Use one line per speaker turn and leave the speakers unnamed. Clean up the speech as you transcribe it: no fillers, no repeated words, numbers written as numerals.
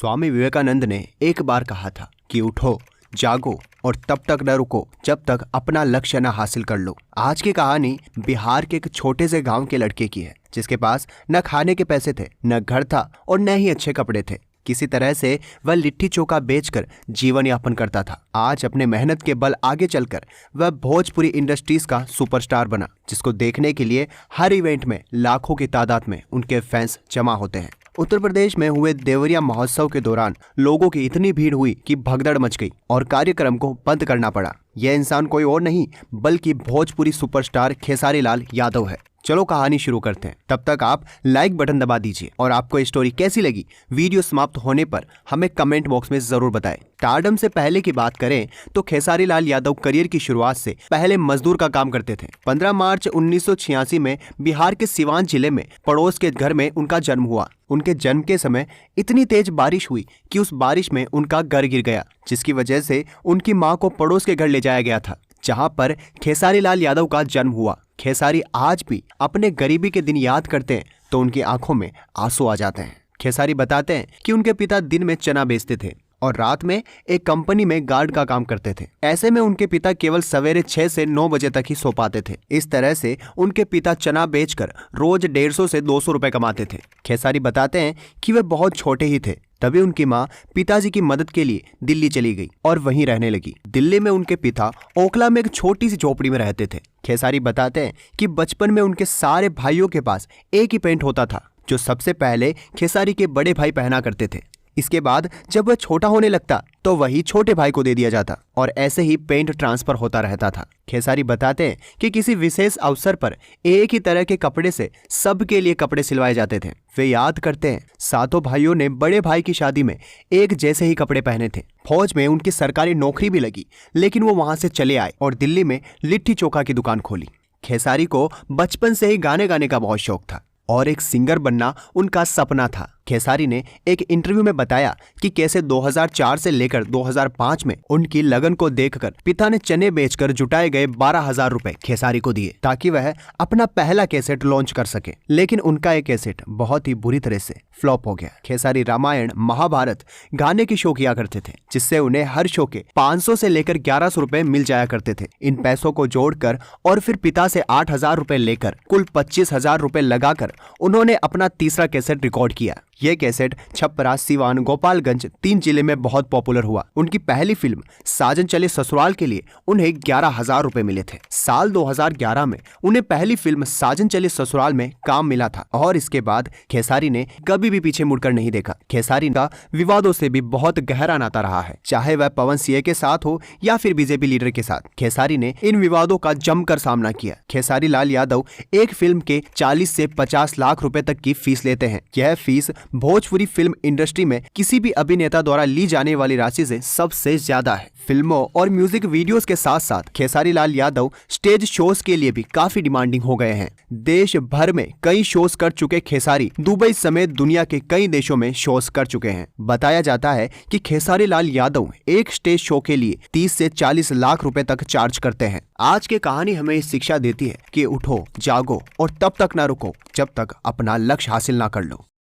स्वामी विवेकानंद ने एक बार कहा था कि उठो, जागो और तब तक न रुको जब तक अपना लक्ष्य न हासिल कर लो। आज की कहानी बिहार के एक छोटे से गांव के लड़के की है, जिसके पास न खाने के पैसे थे, न घर था और न ही अच्छे कपड़े थे। किसी तरह से वह लिट्टी चोखा बेचकर जीवन यापन करता था। आज अपने मेहनत के बल आगे चलकर वह भोजपुरी इंडस्ट्रीज का सुपरस्टार बना, जिसको देखने के लिए हर इवेंट में लाखों की तादाद में उनके फैंस जमा होते हैं। उत्तर प्रदेश में हुए देवरिया महोत्सव के दौरान लोगों की इतनी भीड़ हुई कि भगदड़ मच गई और कार्यक्रम को बंद करना पड़ा। यह इंसान कोई और नहीं बल्कि भोजपुरी सुपरस्टार खेसारी लाल यादव है। चलो कहानी शुरू करते हैं। तब तक आप लाइक बटन दबा दीजिए और आपको ये स्टोरी कैसी लगी वीडियो समाप्त होने पर हमें कमेंट बॉक्स में जरूर बताएं। स्टारडम से पहले की बात करें तो खेसारी लाल यादव करियर की शुरुआत से पहले मजदूर का काम करते थे। 15 मार्च 1986 में बिहार के सिवान जिले में पड़ोस के घर में उनका जन्म हुआ। उनके जन्म के समय इतनी तेज बारिश हुई कि उस बारिश में उनका घर गिर गया, जिसकी वजह से उनकी मां को पड़ोस के घर ले जाया गया था, जहां पर खेसारी लाल यादव का जन्म हुआ। खेसारी आज भी अपने गरीबी के दिन याद करते हैं तो उनकी आंखों में आंसू आ जाते हैं। खेसारी बताते हैं कि उनके पिता दिन में चना बेचते थे और रात में एक कंपनी में गार्ड का काम करते थे। ऐसे में उनके पिता केवल सवेरे 6 से 9 बजे तक ही सो पाते थे। इस तरह से उनके पिता चना बेचकर रोज 150 से 200 रुपए कमाते थे। खेसारी बताते हैं कि वे बहुत छोटे ही थे, तभी उनकी मां पिताजी की मदद के लिए दिल्ली चली गई और वहीं रहने लगी। दिल्ली में उनके पिता ओखला में एक छोटी सी झोपड़ी में रहते थे। खेसारी बताते हैं कि बचपन में उनके सारे भाइयों के पास एक ही पेंट होता था, जो सबसे पहले खेसारी के बड़े भाई पहना करते थे। इसके बाद जब वह छोटा होने लगता तो वही छोटे भाई को दे दिया जाता और ऐसे ही पेंट ट्रांसफर होता रहता था। खेसारी बताते हैं कि किसी विशेष अवसर पर एक ही तरह के कपड़े से सबके लिए कपड़े सिलवाए जाते थे। वे याद करते हैं सातों भाइयों ने बड़े भाई की शादी में एक जैसे ही कपड़े पहने थे। फौज में उनकी सरकारी नौकरी भी लगी, लेकिन वो वहां से चले आए और दिल्ली में लिट्टी चोखा की दुकान खोली। खेसारी को बचपन से ही गाने गाने का बहुत शौक था और एक सिंगर बनना उनका सपना था। खेसारी ने एक इंटरव्यू में बताया कि कैसे 2004 से लेकर 2005 में उनकी लगन को देखकर पिता ने चने बेचकर जुटाए गए 12,000 रुपए खेसारी को दिए ताकि वह अपना पहला कैसेट लॉन्च कर सके, लेकिन उनका एक कैसेट बहुत ही बुरी तरह से फ्लॉप हो गया। खेसारी रामायण, महाभारत गाने की शो किया करते थे, जिससे उन्हें हर शो के 500 से लेकर 1100 रुपए मिल जाया करते थे। इन पैसों को जोड़कर और फिर पिता से 8,000 रुपए लेकर कुल 25,000 रुपए लगाकर उन्होंने अपना तीसरा कैसेट रिकॉर्ड किया। यह कैसेट छपरा, सिवान, गोपालगंज 3 जिले में बहुत पॉपुलर हुआ। उनकी पहली फिल्म साजन चले ससुराल के लिए उन्हें 11,000 रुपए मिले थे। साल 2011 में उन्हें पहली फिल्म साजन चले ससुराल में काम मिला था और इसके बाद खेसारी ने कभी भी पीछे मुड़कर नहीं देखा। खेसारी का विवादों से भी बहुत गहरा नाता रहा है, चाहे वह पवन सिंह के साथ हो या फिर बीजेपी लीडर के साथ। खेसारी ने इन विवादों का जमकर सामना किया। खेसारी लाल यादव एक फिल्म के 40 से 50 लाख रुपए तक की फीस लेते हैं। यह फीस भोजपुरी फिल्म इंडस्ट्री में किसी भी अभिनेता द्वारा ली जाने वाली राशि से सबसे ज्यादा है। फिल्मों और म्यूजिक वीडियोस के साथ साथ खेसारी लाल यादव स्टेज शोज के लिए भी काफी डिमांडिंग हो गए हैं। देश भर में कई शोज कर चुके खेसारी दुबई समेत दुनिया के कई देशों में शोज कर चुके हैं। बताया जाता है कि खेसारी लाल यादव एक स्टेज शो के लिए 30 से 40 लाख रुपए तक चार्ज करते हैं। आज की कहानी हमें इस शिक्षा देती है कि उठो, जागो और तब तक ना रुको जब तक अपना लक्ष्य हासिल ना कर लो।